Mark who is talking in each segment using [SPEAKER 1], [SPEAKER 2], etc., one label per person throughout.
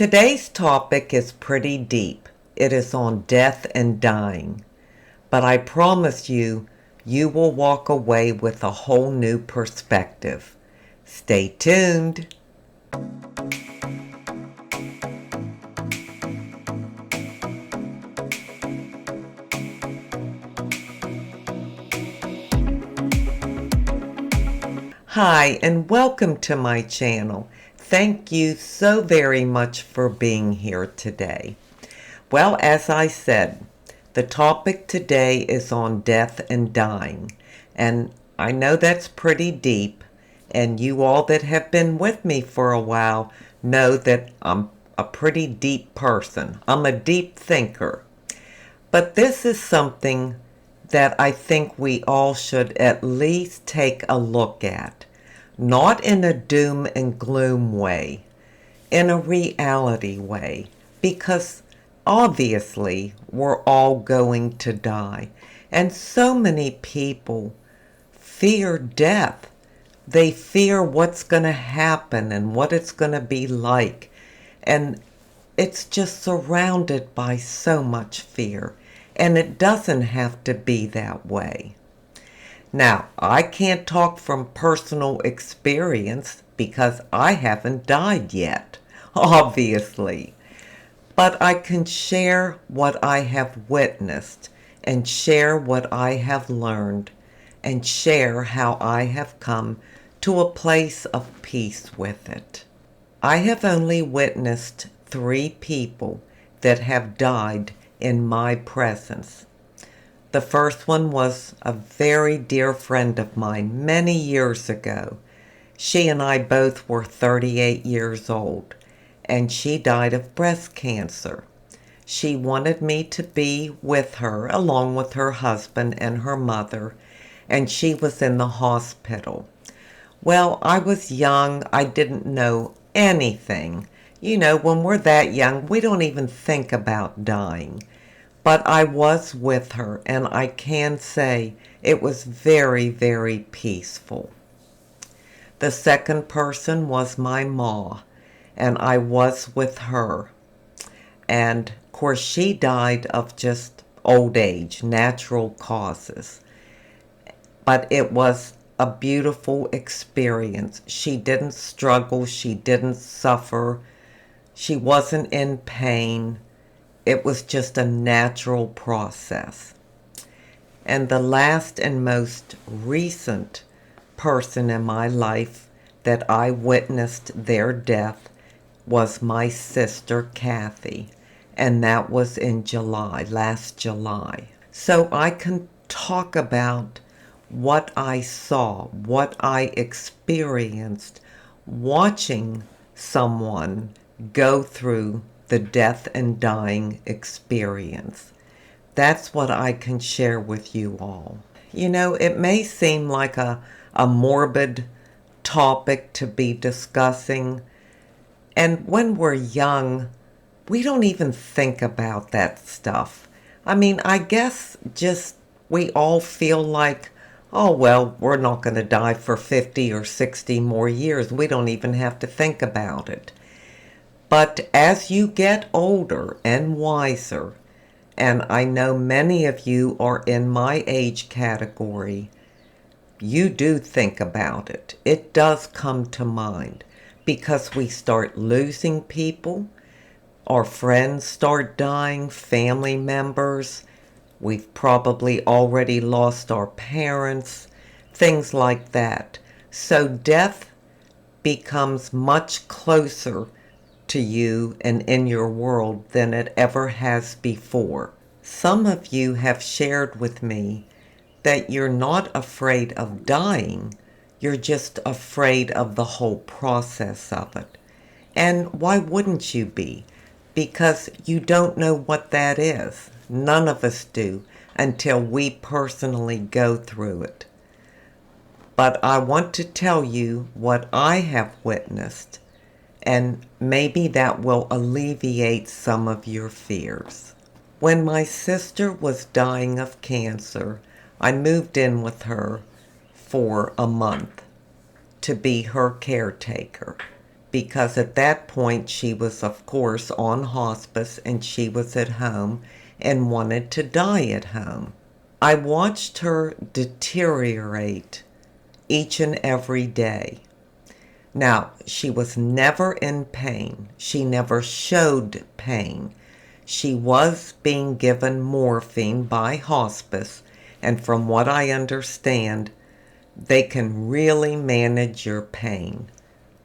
[SPEAKER 1] Today's topic is pretty deep. It is on death and dying. But I promise you, you will walk away with a whole new perspective. Stay tuned. Hi, and welcome to my channel. Thank you so very much for being here today. Well, as I said, the topic today is on death and dying. And I know that's pretty deep, and you all that have been with me for a while know that I'm a pretty deep person. I'm a deep thinker. But this is something that I think we all should at least take a look at. Not in a doom and gloom way, in a reality way, because obviously we're all going to die. And so many people fear death. They fear what's going to happen and what it's going to be like. And it's just surrounded by so much fear. And it doesn't have to be that way. Now, I can't talk from personal experience because I haven't died yet, obviously. But I can share what I have witnessed and share what I have learned and share how I have come to a place of peace with it. I have only witnessed 3 people that have died in my presence. The first one was a very dear friend of mine many years ago. She and I both were 38 years old, and she died of breast cancer. She wanted me to be with her along with her husband and her mother, and she was in the hospital. Well, I was young. I didn't know anything. You know, when we're that young, we don't even think about dying. But I was with her, and I can say it was very, very peaceful. The second person was my ma, and I was with her. And of course, she died of just old age, natural causes. But it was a beautiful experience. She didn't struggle, she didn't suffer, she wasn't in pain. It was just a natural process. And the last and most recent person in my life that I witnessed their death was my sister Kathy. And that was in July, last July. So I can talk about what I saw, what I experienced watching someone go through the death and dying experience. That's what I can share with you all. You know, it may seem like a morbid topic to be discussing, and when we're young, we don't even think about that stuff. I mean, I guess just we all feel like, oh, well, we're not going to die for 50 or 60 more years. We don't even have to think about it. But as you get older and wiser, and I know many of you are in my age category, you do think about it. It does come to mind because we start losing people, our friends start dying, family members, we've probably already lost our parents, things like that. So death becomes much closer to you and in your world than it ever has before. Some of you have shared with me that you're not afraid of dying, you're just afraid of the whole process of it. And why wouldn't you be? Because you don't know what that is. None of us do until we personally go through it. But I want to tell you what I have witnessed, and maybe that will alleviate some of your fears. When my sister was dying of cancer, I moved in with her for a month to be her caretaker. because at that point she was, of course, on hospice and she was at home and wanted to die at home. I watched her deteriorate each and every day. Now, she was never in pain. She never showed pain. She was being given morphine by hospice, and from what I understand, they can really manage your pain.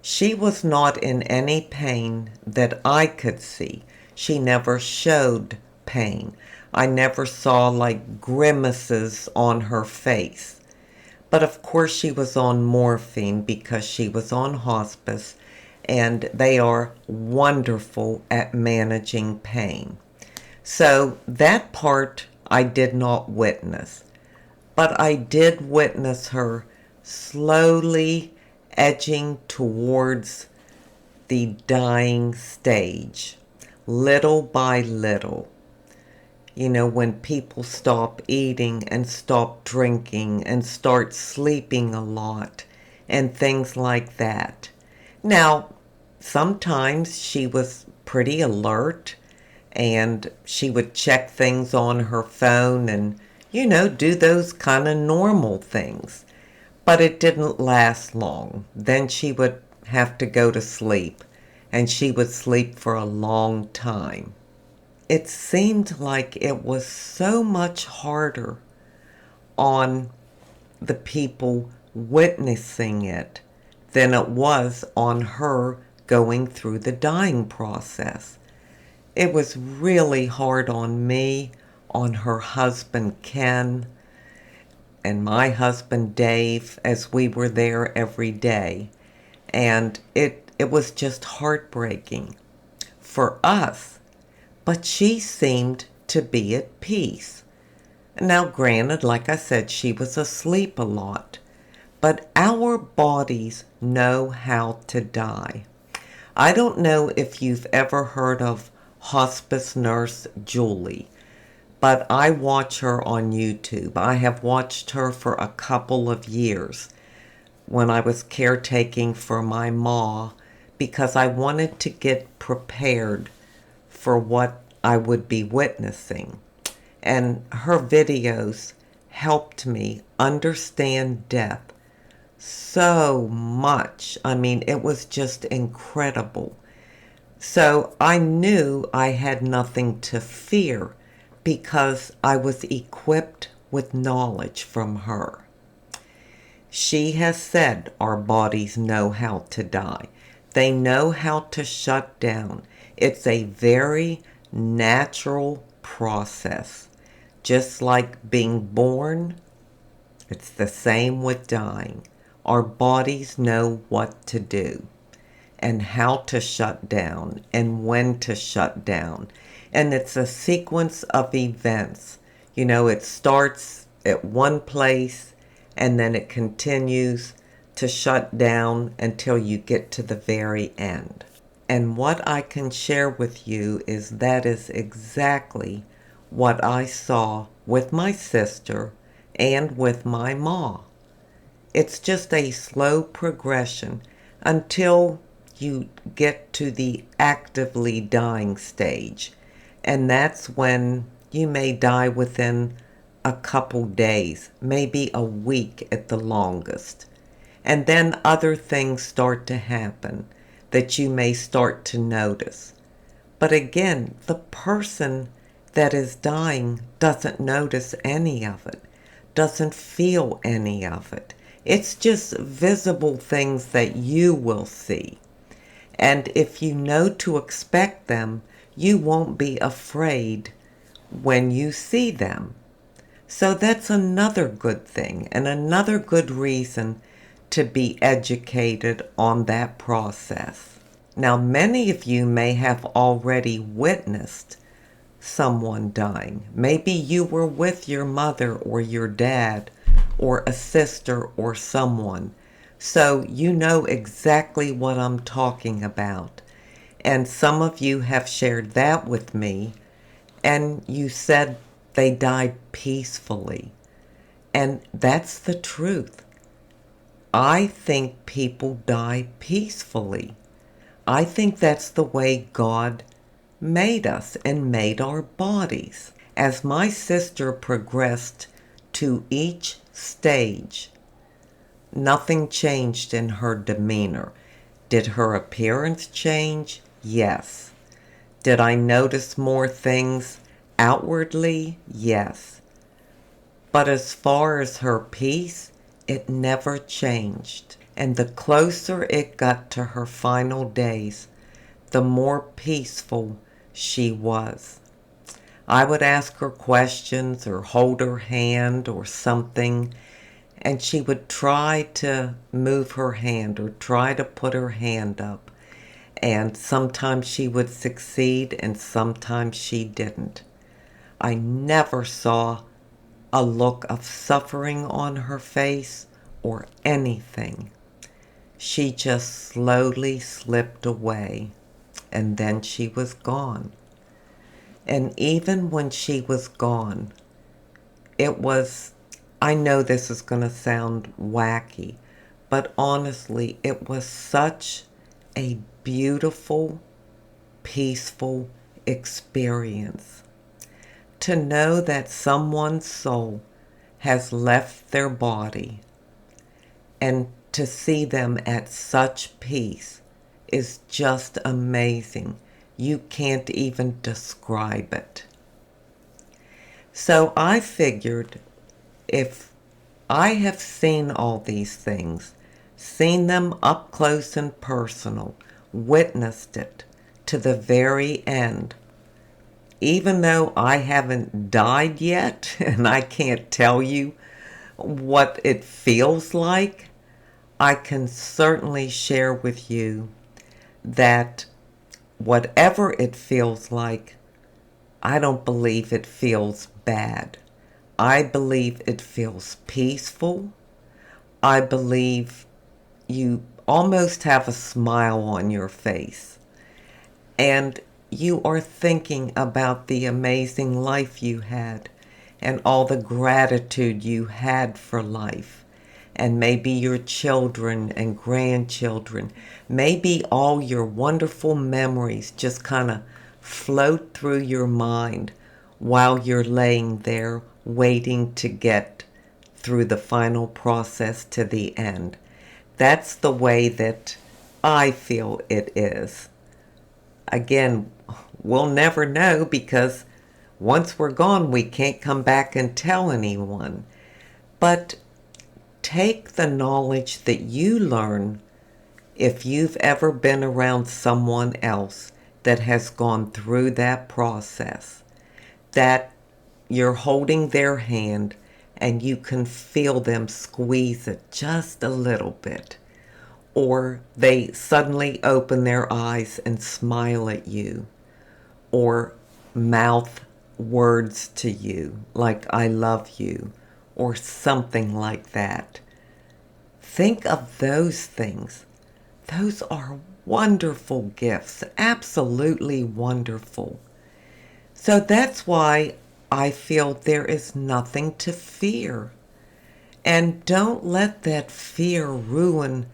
[SPEAKER 1] She was not in any pain that I could see. She never showed pain. I never saw like grimaces on her face. But of course she was on morphine because she was on hospice, and they are wonderful at managing pain. So that part I did not witness. But I did witness her slowly edging towards the dying stage, little by little. You know, when people stop eating and stop drinking and start sleeping a lot and things like that. Now, sometimes she was pretty alert and she would check things on her phone and, you know, do those kind of normal things. But it didn't last long. Then she would have to go to sleep, and she would sleep for a long time. It seemed like it was so much harder on the people witnessing it than it was on her going through the dying process. It was really hard on me, on her husband Ken, and my husband Dave, as we were there every day. And it was just heartbreaking for us. But she seemed to be at peace. Now, granted, like I said, she was asleep a lot. But our bodies know how to die. I don't know if you've ever heard of hospice nurse Julie, but I watch her on YouTube. I have watched her for a couple of years when I was caretaking for my ma, because I wanted to get prepared for what I would be witnessing. And her videos helped me understand death so much. I mean, it was just incredible. So I knew I had nothing to fear because I was equipped with knowledge from her. She has said our bodies know how to die. They know how to shut down. It's a very natural process. Just like being born, it's the same with dying. Our bodies know what to do and how to shut down and when to shut down. And it's a sequence of events. You know, it starts at one place and then it continues to shut down until you get to the very end. And what I can share with you is that is exactly what I saw with my sister and with my ma. It's just a slow progression until you get to the actively dying stage. And that's when you may die within a couple days, maybe a week at the longest. And then other things start to happen that you may start to notice. But again, the person that is dying doesn't notice any of it, doesn't feel any of it. It's just visible things that you will see. And if you know to expect them, you won't be afraid when you see them. So that's another good thing and another good reason to be educated on that process. Now, many of you may have already witnessed someone dying. Maybe you were with your mother or your dad or a sister or someone. So you know exactly what I'm talking about. And some of you have shared that with me, and you said they died peacefully. And that's the truth. I think people die peacefully. I think that's the way God made us and made our bodies. As my sister progressed to each stage, nothing changed in her demeanor. Did her appearance change? Yes. Did I notice more things outwardly? Yes. But as far as her peace, it never changed. And the closer it got to her final days, the more peaceful she was. I would ask her questions or hold her hand or something, and she would try to move her hand or try to put her hand up. And sometimes she would succeed and sometimes she didn't. I never saw a look of suffering on her face or anything. She just slowly slipped away, and then she was gone. And even when she was gone, it was, I know this is going to sound wacky, but honestly, it was such a beautiful, peaceful experience. To know that someone's soul has left their body and to see them at such peace is just amazing. You can't even describe it. So I figured if I have seen all these things, seen them up close and personal, witnessed it to the very end, even though I haven't died yet and I can't tell you what it feels like, I can certainly share with you that whatever it feels like, I don't believe it feels bad. I believe it feels peaceful. I believe you almost have a smile on your face. And you are thinking about the amazing life you had and all the gratitude you had for life. And maybe your children and grandchildren, maybe all your wonderful memories just kind of float through your mind while you're laying there waiting to get through the final process to the end. That's the way that I feel it is. Again, we'll never know because once we're gone, we can't come back and tell anyone. But take the knowledge that you learn if you've ever been around someone else that has gone through that process, that you're holding their hand and you can feel them squeeze it just a little bit, or they suddenly open their eyes and smile at you, or mouth words to you like "I love you," or something like that. Think of those things. Those are wonderful gifts, absolutely wonderful. So that's why I feel there is nothing to fear. And don't let that fear ruin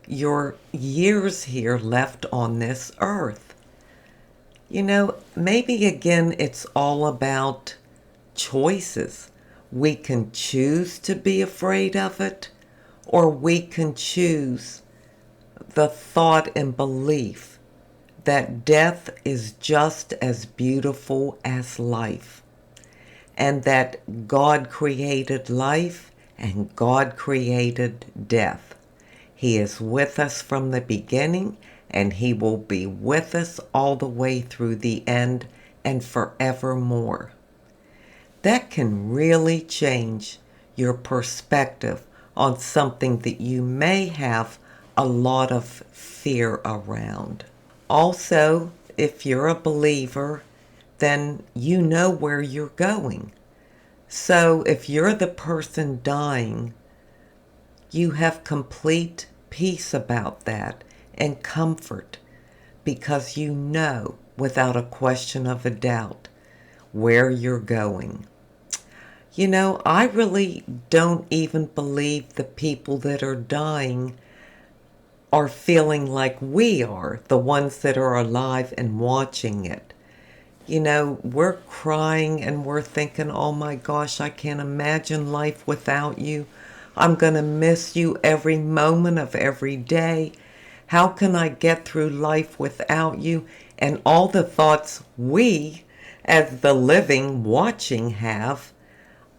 [SPEAKER 1] your years here left on this earth. You know, maybe again it's all about choices. We can choose to be afraid of it, or we can choose the thought and belief that death is just as beautiful as life, and that God created life and God created death. He is with us from the beginning, and He will be with us all the way through the end and forevermore. That can really change your perspective on something that you may have a lot of fear around. Also, if you're a believer, then you know where you're going. So if you're the person dying, you have complete peace about that and comfort because you know without a question of a doubt where you're going. You know, I really don't even believe the people that are dying are feeling like we are, the ones that are alive and watching it. You know, we're crying and we're thinking, oh my gosh, I can't imagine life without you. I'm going to miss you every moment of every day. How can I get through life without you? And all the thoughts we, as the living watching, have.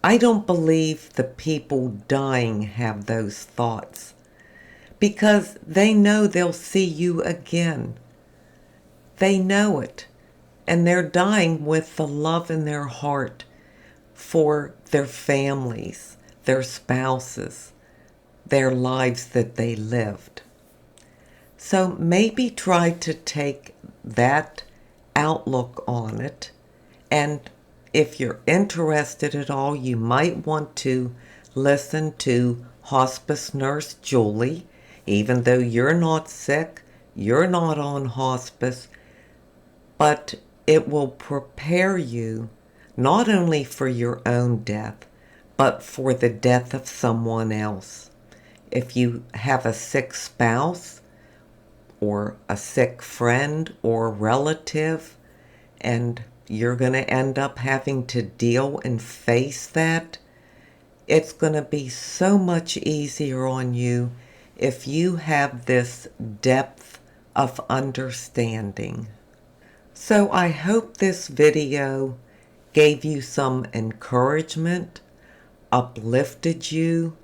[SPEAKER 1] I don't believe the people dying have those thoughts because they know they'll see you again. They know it. And they're dying with the love in their heart for their families, their spouses, their lives that they lived. So maybe try to take that outlook on it. And if you're interested at all, you might want to listen to Hospice Nurse Julie. Even though you're not sick, you're not on hospice, but it will prepare you not only for your own death, but for the death of someone else. If you have a sick spouse or a sick friend or relative, and you're going to end up having to deal and face that, it's going to be so much easier on you if you have this depth of understanding. So I hope this video gave you some encouragement, uplifted you,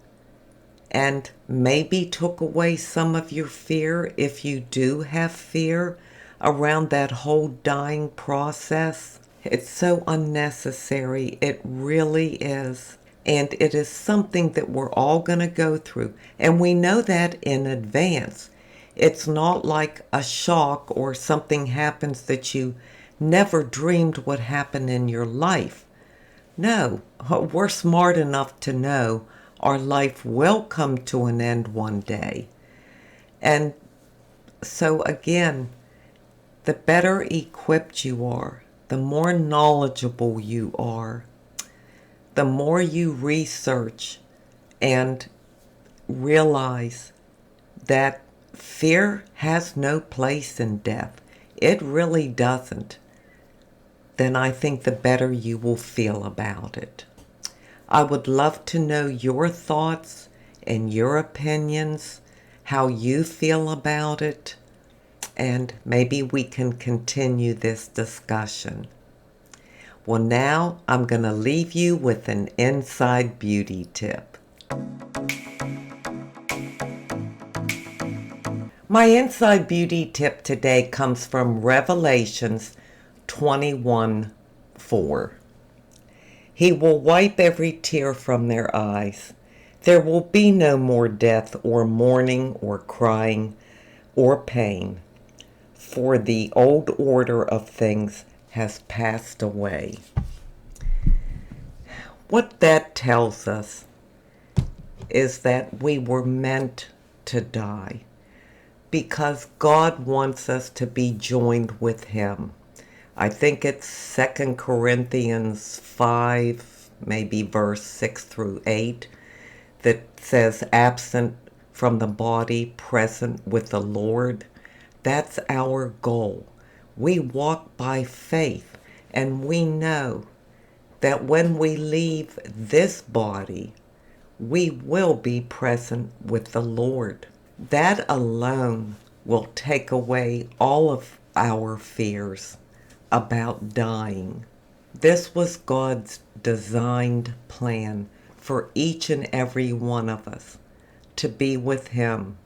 [SPEAKER 1] and maybe took away some of your fear if you do have fear around that whole dying process. It's so unnecessary. It really is. And it is something that we're all going to go through. And we know that in advance. It's not like a shock or something happens that you never dreamed would happen in your life. No, we're smart enough to know our life will come to an end one day. And so again, the better equipped you are, the more knowledgeable you are, the more you research and realize that fear has no place in death. It really doesn't. Then I think the better you will feel about it. I would love to know your thoughts and your opinions, how you feel about it, and maybe we can continue this discussion. Well, now I'm going to leave you with an inside beauty tip. My inside beauty tip today comes from Revelations 21:4. He will wipe every tear from their eyes. There will be no more death or mourning or crying or pain, for the old order of things has passed away. What that tells us is that we were meant to die, because God wants us to be joined with Him. I think it's 2 Corinthians 5, maybe verse 6 through 8, that says, absent from the body, present with the Lord. That's our goal. We walk by faith, and we know that when we leave this body, we will be present with the Lord. That alone will take away all of our fears about dying. This was God's designed plan for each and every one of us, to be with Him,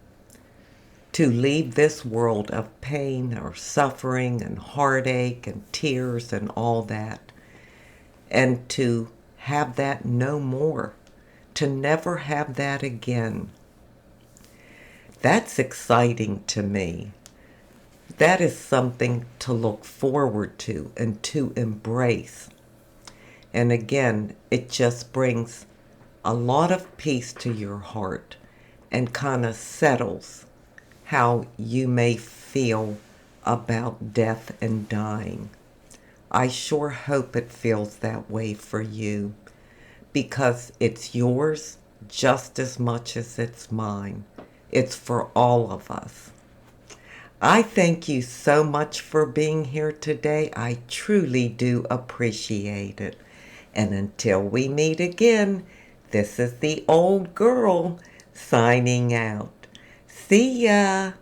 [SPEAKER 1] to leave this world of pain or suffering and heartache and tears and all that, and to have that no more, to never have that again. That's exciting to me. That is something to look forward to and to embrace. And again, it just brings a lot of peace to your heart and kind of settles how you may feel about death and dying. I sure hope it feels that way for you, because it's yours just as much as it's mine. It's for all of us. I thank you so much for being here today. I truly do appreciate it. And until we meet again, this is the old girl signing out. See ya.